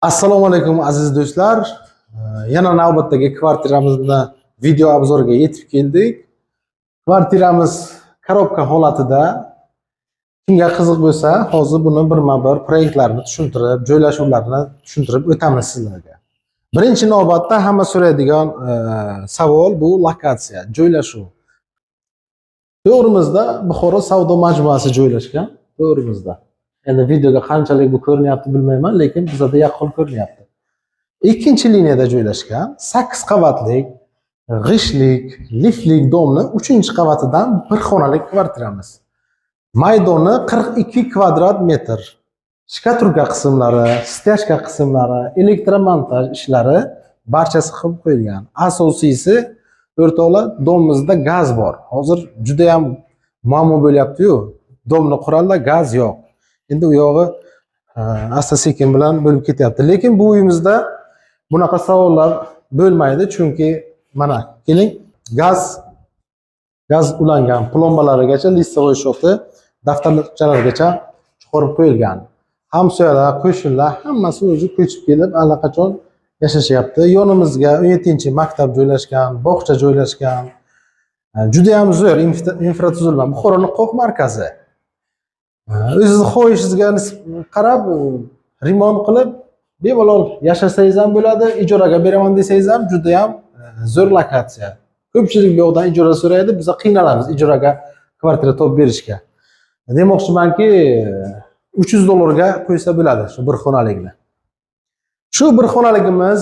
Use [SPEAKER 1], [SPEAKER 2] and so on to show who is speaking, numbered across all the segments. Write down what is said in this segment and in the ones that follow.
[SPEAKER 1] Assalomu alaykum aziz do'stlar. Yana navbatdagi kvartiramizni video obzoriga yetib keldik. Kvartiramiz korobka holatida. Kimga qiziq bo'lsa, hozir buni birma-bir proyektlarini tushuntirib, joylashuvlarini tushuntirib o'tamiz sizlarga. Birinchi navbatda hamma so'raydigan savol bu lokatsiya, joylashuv. To'g'rimizda Buxoro savdo majmuasi joylashgan, to'g'rimizda. Endi videoga qanchalik bu ko'rinyapti bilmayman, lekin bizda yaqqol ko'rinyapti. Ikkinchi liniyada joylashgan 8 qavatlik, g'ishlik, liftlik domni 3-qavatidan bir xonalik kvartiramiz. Maydoni 42 kvadrat metr. Shkaturka qismlari, stяжка qismlari, elektromontaj ishlari barchasi qilib qo'yilgan. Asosiysi o'rtoqlar, domimizda gaz bor. Hozir juda ham muammo bo'lyapti-yu. Domni quralda gaz yo'q. Endi u yog'i asta-sekin bilan bo'lib ketyapti. Lekin bu uyimizda bunaqa savollar bo'lmaydi, chunki mana keling, gaz ulangan, plombalarigacha, listovoy shoti, daftarchalargacha chiqarib qo'yilgan. Hamsoyalar, qo'shnilar hammasi o'zi ko'chib kelib allaqachon yashashyapti. Yonimizga 17-maktab joylashgan, bog'cha joylashgan. Juda ham zo'r infratuzilma. Buxoroning qo'q markazi. O'zingizni xohishingizga qarab remont qilib bemalol yashasangiz ham bo'ladi, ijaraga beraman desangiz ham juda ham zo'r lokatsiya. Ko'pchilik bu yoqdan ijara so'raydi, biz qiynalamiz ijaraga kvartira topib berishga. Demoqchimanki, $300 qo'ysa bo'ladi shu bir xonalikni. Shu bir xonaligimiz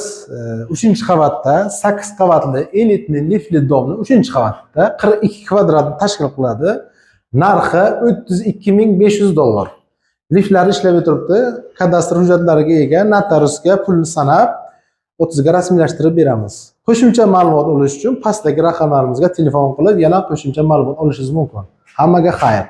[SPEAKER 1] 3-qavatda, 8 qavatli elitli liftli domni 3-qavatda 42 kvadrat tashkil qiladi. Narxi $32.500. Liftlar ishlab turibdi. Kadastr hujjatlariga ega, notariusga pulni sanab 30 ga rasmiylashtirib beramiz. Qo'shimcha ma'lumot olish uchun pastdagi raqamlarimizga telefon qilib, yana qo'shimcha ma'lumot olishingiz mumkin. Hammaga xayr.